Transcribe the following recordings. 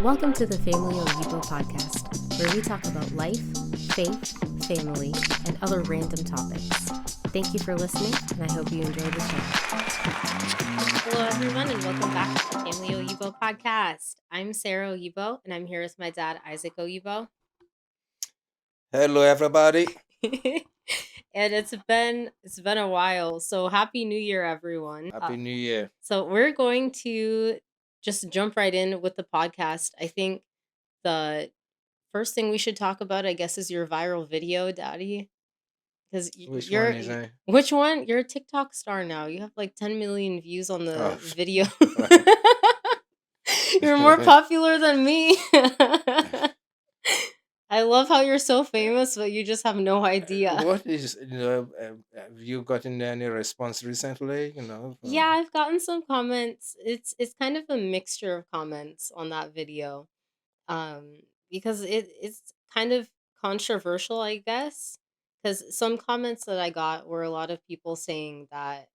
Welcome to the Family Oyibo podcast, where we talk about life, faith, family, and other random topics. Thank you for listening, and I hope you enjoy the show. Hello, everyone, and welcome back to the Family Oyibo podcast. I'm Sarah Oyibo, and I'm here with my dad, Isaac Oyibo. Hello, everybody. And it's been a while, so happy New Year, everyone. Happy New Year. So we're going to just jump right in with the podcast. I think the first thing we should talk about, I guess, is your viral video, Daddy. Because Which one you're is I? which one? You're a TikTok star now. You have like 10 million views on the Oh, video. You're more popular than me. I love how you're so famous, but you just have no idea. what is, have you gotten any response recently? Yeah, I've gotten some comments. It's kind of a mixture of comments on that video. Because it's kind of controversial, I guess. Because some comments that I got were a lot of people saying that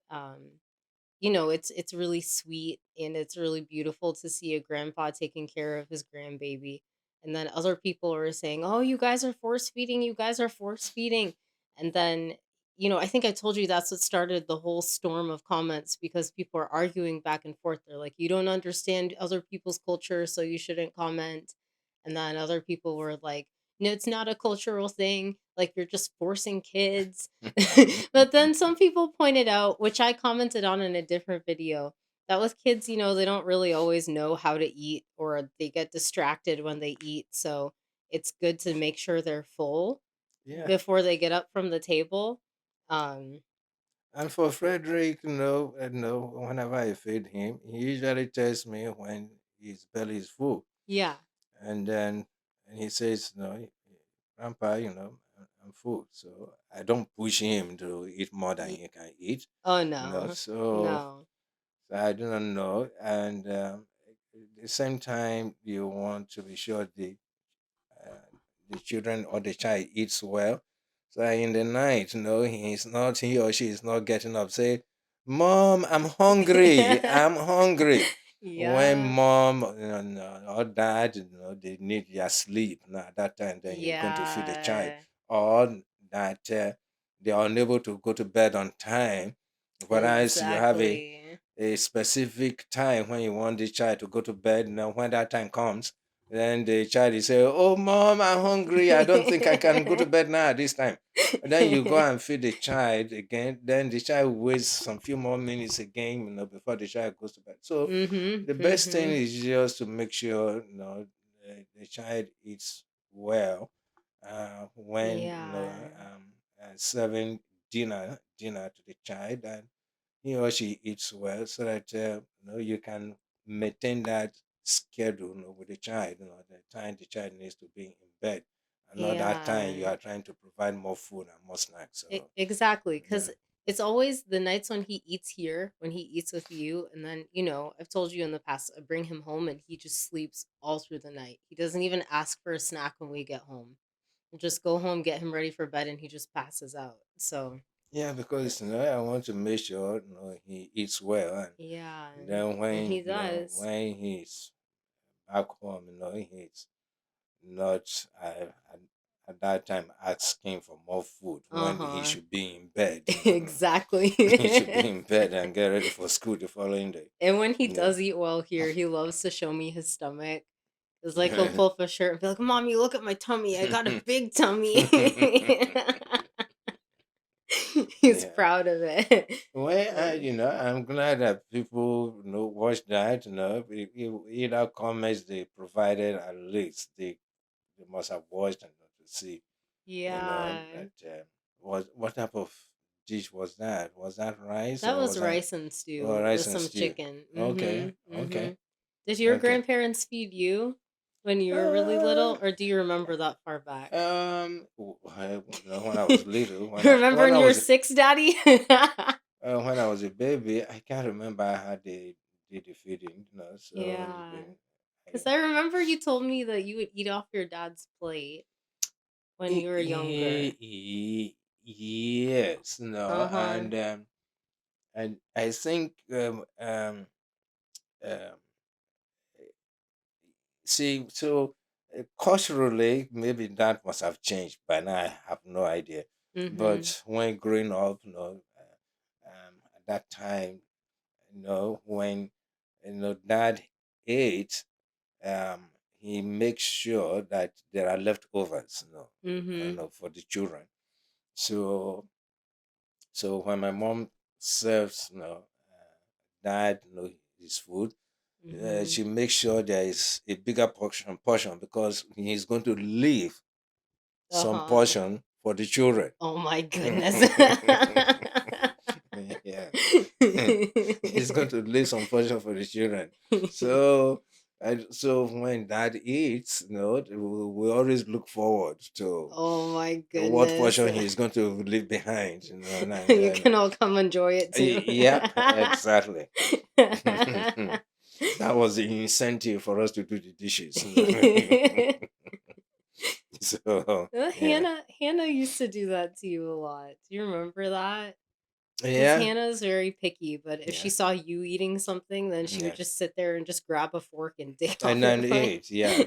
it's really sweet and it's really beautiful to see a grandpa taking care of his grandbaby. And then other people were saying, "Oh, you guys are force feeding, you guys are force feeding." And then, I think I told you that's what started the whole storm of comments because people are arguing back and forth. They're like, "You don't understand other people's culture, so you shouldn't comment." And then other people were like, "No, it's not a cultural thing. Like you're just forcing kids." But then some people pointed out, which I commented on in a different video, that with kids, they don't really always know how to eat or they get distracted when they eat. So it's good to make sure they're full yeah. before they get up from the table. Um, And for Frederick, whenever I feed him, he usually tells me when his belly is full. yeah. And then he says, no, Grandpa, I'm full. So I don't push him to eat more than Y- he can eat. Oh, You know, no. so No. So I do not know. And at the same time, you want to be sure the children or the child eats well. So in the night, he or she is not getting up. Say, Mom, I'm hungry. I'm hungry. When Yeah. mom or dad, they need their sleep. Now at that time, then you're going to feed the child, Yeah. or that they are unable to go to bed on time. Whereas you have Exactly. a specific time when you want the child to go to bed. Now, when that time comes, then the child is say, "Oh, mom, I'm hungry. I don't think I can go to bed now at this time." And then you go and feed the child again. Then the child waits some few more minutes again, before the child goes to bed. So Mhm. the best thing Mhm. is just to make sure, the child eats well when Yeah. serving dinner to the child, and he or she eats well, so that you can maintain that schedule, with the child. The time the child needs to be in bed, and not that time you Yeah. are trying to provide more food and more snacks. So Exactly, yeah, because it's always the nights when he eats here, when he eats with you, and then I've told you in the past, I bring him home and he just sleeps all through the night. He doesn't even ask for a snack when we get home. We just go home, get him ready for bed, and he just passes out. So yeah, uh, because I want to make sure he eats well, yeah, and then and when he does. when he's back home, he's not at that time asking for more food Uh when he huh. should be in bed. Exactly. He should be in bed and get ready for school the following day. And when he Yeah. does eat well here, he loves to show me his stomach. It's like he'll pull up a shirt and be like, "Mommy, look at my tummy. I got a big tummy." He's Yeah. proud of it. Well, Uh, I'm glad that people watch that. Either comments they provided, at least they must have watched and to see. yeah. That what type of dish was that? Was that rice That or was was that rice and stew with rice and some stew? chicken. Okay, Mhm. okay, Mhm. Did your okay. grandparents feed you when you were really Uh, little, or do you remember that far back? when I was little, Remember when you were 6, Daddy? when I was a baby, I can't remember how they did the feeding. So Yeah. I, 'Cause I remember you told me that you would eat off your dad's plate when you were younger. yes, Uh-huh. and I think um, See, so culturally, maybe that must have changed by now. I have no idea. Mhm. But when growing up, at that time, when dad ate, he makes sure that there are leftovers, Mhm. for the children. So, so when my mom serves, dad, his food, Mhm. she makes sure there is a bigger portion because he's going to leave some Uh-huh. portion for the children. Oh my goodness. Yeah. He's going to leave some portion for the children. So, so when dad eats, we always look forward to Oh my what goodness. portion he's going to leave behind. You can all come enjoy it too. Yeah, exactly. That was the incentive for us to do the dishes. So yeah, Hannah used to do that to you a lot. Do you remember that? Because yeah, Hannah's very picky, but if she yeah, saw you eating something, then she would yeah. just sit there and just grab a fork and dig And on your then plate. eight, yeah.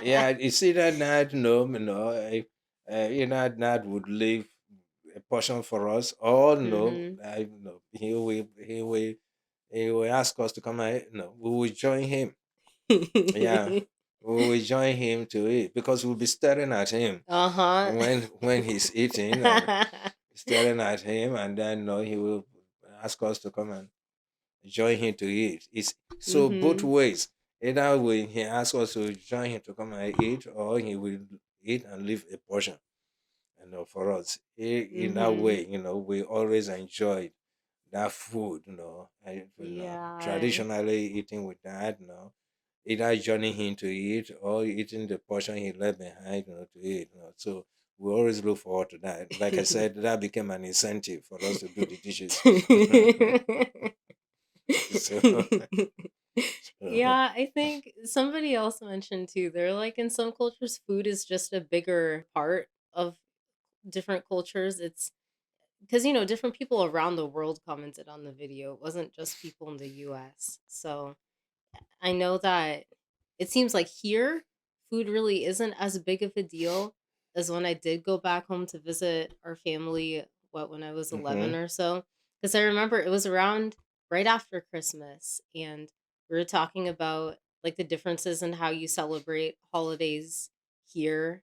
Yeah, you see that night, Nad would leave a portion for us. Or no, Mhm. he will ask us to come and we will join him. Yeah, we will join him to eat because we'll be staring at him Uh-huh. when he's eating and staring at him, and then he will ask us to come and join him to eat. It's so both Mhm. ways. Either way, he asks us to join him to come and eat, or he will eat and leave a portion. For us, in that Mhm. way, we always enjoyed that food. Yeah. Traditionally eating with dad. Either joining him to eat or eating the portion he left behind, to eat. So we always look forward to that. Like I said, that became an incentive for us to do the dishes. So, so Yeah, I think somebody else mentioned too, they're like in some cultures, food is just a bigger part of different cultures. It's because, different people around the world commented on the video. It wasn't just people in the US. So I know that it seems like here, food really isn't as big of a deal as when I did go back home to visit our family, when I was 11 mhm. or so. Because I remember it was around right after Christmas, and we were talking about like the differences in how you celebrate holidays here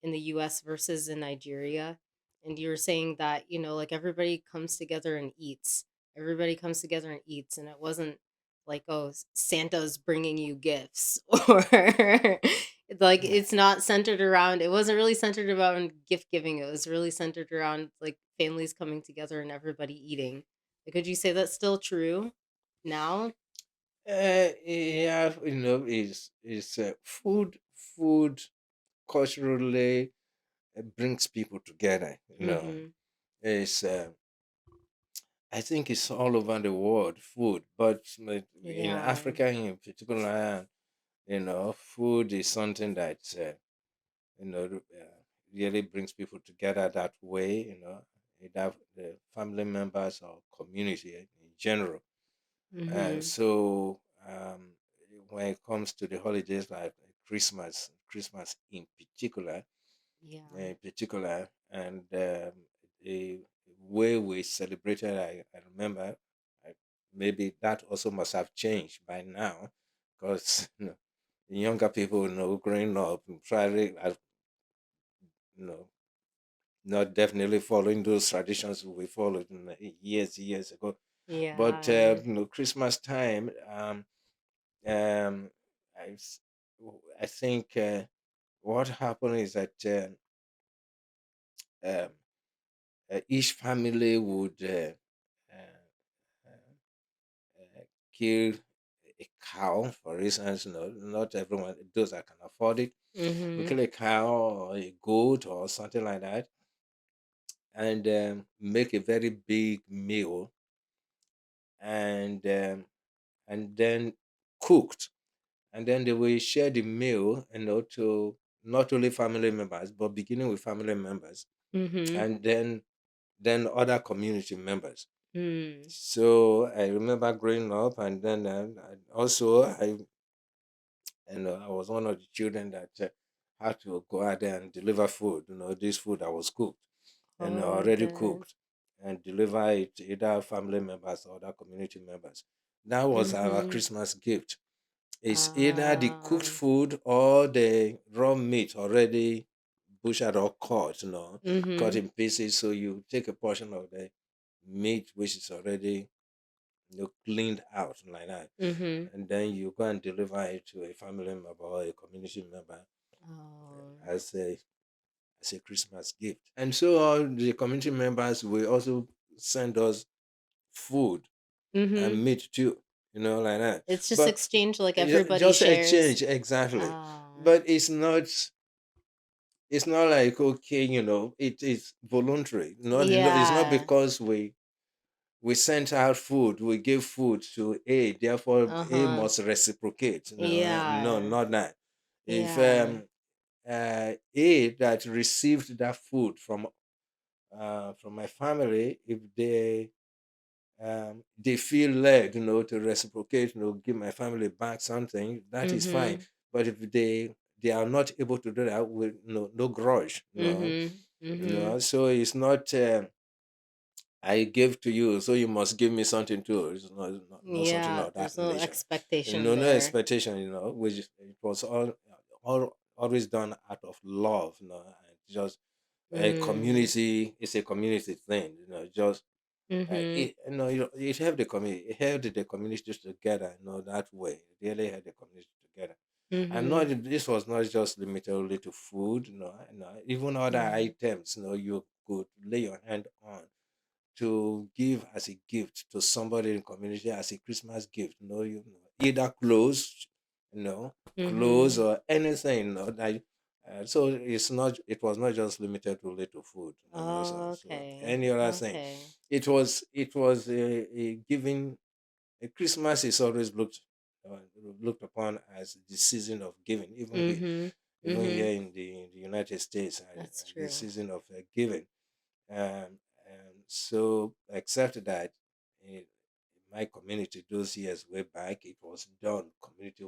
in the US versus in Nigeria. And you were saying that, like everybody comes together and eats. Everybody comes together and eats. And it wasn't like, oh, Santa's bringing you gifts or like it's not centered around, it wasn't really centered around gift giving. It was really centered around like families coming together and everybody eating. Like, could you say that's still true now? Yeah, is food culturally brings people together. Mm-hmm. It's I think it's all over the world food, but in Yeah. Africa in particular, food is something that you know really brings people together that way. Either the family members or community in general. Mm-hmm. So when it comes to the holidays like Christmas Yeah. in particular, and the way we celebrated, I remember, I, maybe that also must have changed by now, because the younger people, growing up, probably, you know, not definitely following those traditions we followed years ago. But Yeah. Christmas time. Um, I, s- I think what happened is that um, each family would uh, uh, kill a cow, for instance. Not everyone, those that can afford it, will Mm-hmm. kill a cow or a goat or something like that, and make a very big meal, and then cooked, and then they will share the meal, to not only family members, but beginning with family members, Mm-hmm. and then other community members. Mm. So I remember growing up, and then also and I was one of the children that had to go out there and deliver food. This food that was cooked and Oh my already goodness. cooked, and deliver it to either family members or other community members. That was our Mhm. Christmas gift. It's either the cooked Ah. food or the raw meat already butchered or cut, cut Mhm. in pieces. So you take a portion of the meat which is already cleaned out like that, Mhm. and then you go and deliver it to a family member or a community member Oh. as a Christmas gift. And so all the community members will also send us food Mhm. and meat too, like that. It's just But exchange, like, everybody just a shares. change exactly. Ah. But it's not like okay, it is voluntary. It's not Yeah. because we sent out food, we give food to A, therefore A Uh-huh. must reciprocate. No, Yeah. not that. If Yeah. A that received that food from my family, if they feel led, to reciprocate, give my family back something, that is fine. Mhm. But if they are not able to do that, with no grudge, Mhm. Mhm. so it's not. I give to you, so you must give me something too. It's not something Yeah, of that there's no nature. expectation No there. expectation, which it was always done out of love, and just a Mm. community. It's a community thing, just Mhm. it helped the community. It held the communities together, that way. It really held the community together. And not Mhm. this was not just limited only to food, even other Mm. items, you could lay your hand on to give as a gift to somebody in the community as a Christmas gift. Either clothes, you know, clothes Mhm. or anything. That, so it was not just limited to little food. Oh, So okay. any other thing. Okay. It was a giving. A Christmas is always looked upon as the season of giving, Mhm. even Mhm. here in the United States, That's the true. season of giving. So, except that in my community, those years way back, it was done community,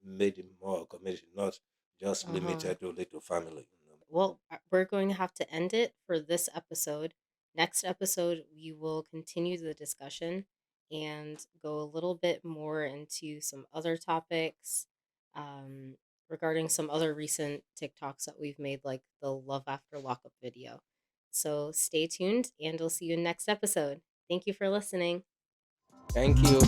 made it more community, not just Uh-huh. limited to little family. Well, we're going to have to end it for this episode. Next episode, we will continue the discussion and go a little bit more into some other topics um, regarding some other recent TikToks that we've made, like the Love After Lockup video. So stay tuned, and we'll see you in next episode. Thank you for listening. Thank you.